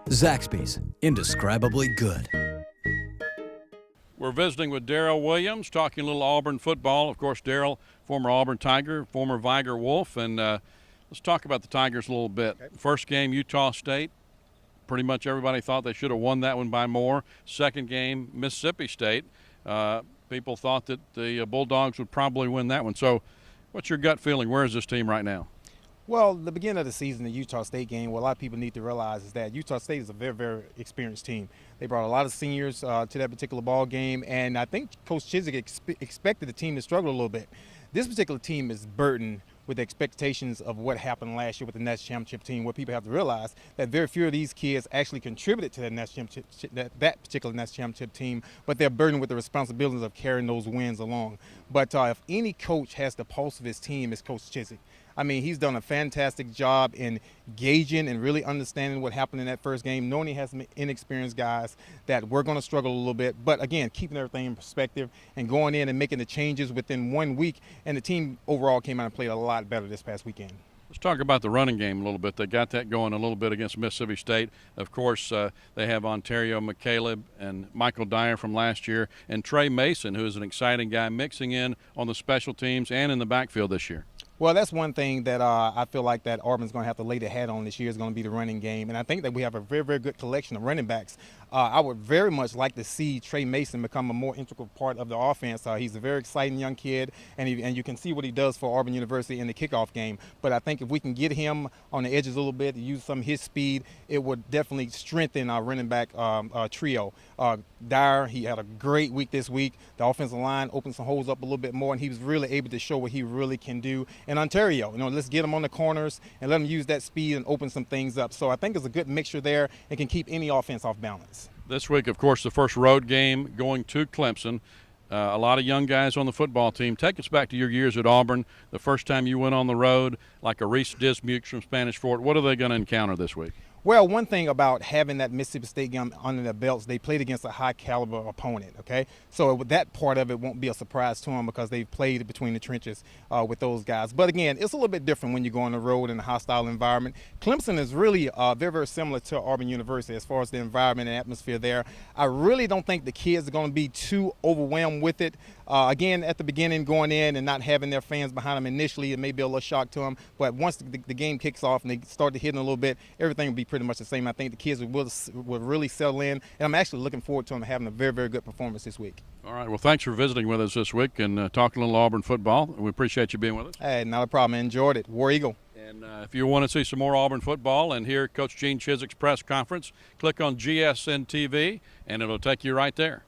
Zaxby's, indescribably good. We're visiting with Darrell Williams, talking a little Auburn football. Of course, Darrell, former Auburn Tiger, former Viger Wolf, and let's talk about the Tigers a little bit. Okay. First game, Utah State. Pretty much everybody thought they should have won that one by more. Second game, Mississippi State. People thought that the Bulldogs would probably win that one. So what's your gut feeling? Where is this team right now? Well, the beginning of the season, the Utah State game, what a lot of people need to realize is that Utah State is a very, very experienced team. They brought a lot of seniors to that particular ball game, and I think Coach Chiswick expected the team to struggle a little bit. This particular team is burdened with the expectations of what happened last year with the national championship team, where people have to realize that very few of these kids actually contributed to that national championship, that particular national championship team, but they're burdened with the responsibilities of carrying those wins along. But if any coach has the pulse of his team, it's Coach Chiswick. I mean, he's done a fantastic job in gauging and really understanding what happened in that first game, knowing he has some inexperienced guys that we're going to struggle a little bit, but again, keeping everything in perspective and going in and making the changes within 1 week, and the team overall came out and played a lot better this past weekend. Let's talk about the running game a little bit. They got that going a little bit against Mississippi State. Of course, they have Ontario McCaleb and Michael Dyer from last year, and Trey Mason, who is an exciting guy, mixing in on the special teams and in the backfield this year. Well, that's one thing that I feel like that Auburn's going to have to lay their hat on this year is going to be the running game. And I think that we have a very, very good collection of running backs. I would very much like to see Trey Mason become a more integral part of the offense. He's a very exciting young kid, and you can see what he does for Auburn University in the kickoff game. But I think if we can get him on the edges a little bit, use some of his speed, it would definitely strengthen our running back trio. Dyer, he had a great week this week. The offensive line opened some holes up a little bit more, and he was really able to show what he really can do. And Ontario, let's get him on the corners and let him use that speed and open some things up. So I think it's a good mixture there and can keep any offense off balance. This week, of course, the first road game going to Clemson. A lot of young guys on the football team. Take us back to your years at Auburn, the first time you went on the road, like a Reese Dismukes from Spanish Fort. What are they going to encounter this week? Well, one thing about having that Mississippi State game under their belts, they played against a high-caliber opponent, okay? So that part of it won't be a surprise to them because they've played between the trenches with those guys. But, again, it's a little bit different when you go on the road in a hostile environment. Clemson is really very, very similar to Auburn University as far as the environment and atmosphere there. I really don't think the kids are going to be too overwhelmed with it. Again, at the beginning, going in and not having their fans behind them initially, it may be a little shock to them. But once the game kicks off and they start to hit a little bit, everything will be pretty much the same. I think the kids will really settle in, and I'm actually looking forward to them having a very, very good performance this week. All right. Well, thanks for visiting with us this week and talking a little Auburn football. We appreciate you being with us. Hey, not a problem. I enjoyed it. War Eagle. And if you want to see some more Auburn football and hear Coach Gene Chiswick's press conference, click on GSN TV, and it'll take you right there.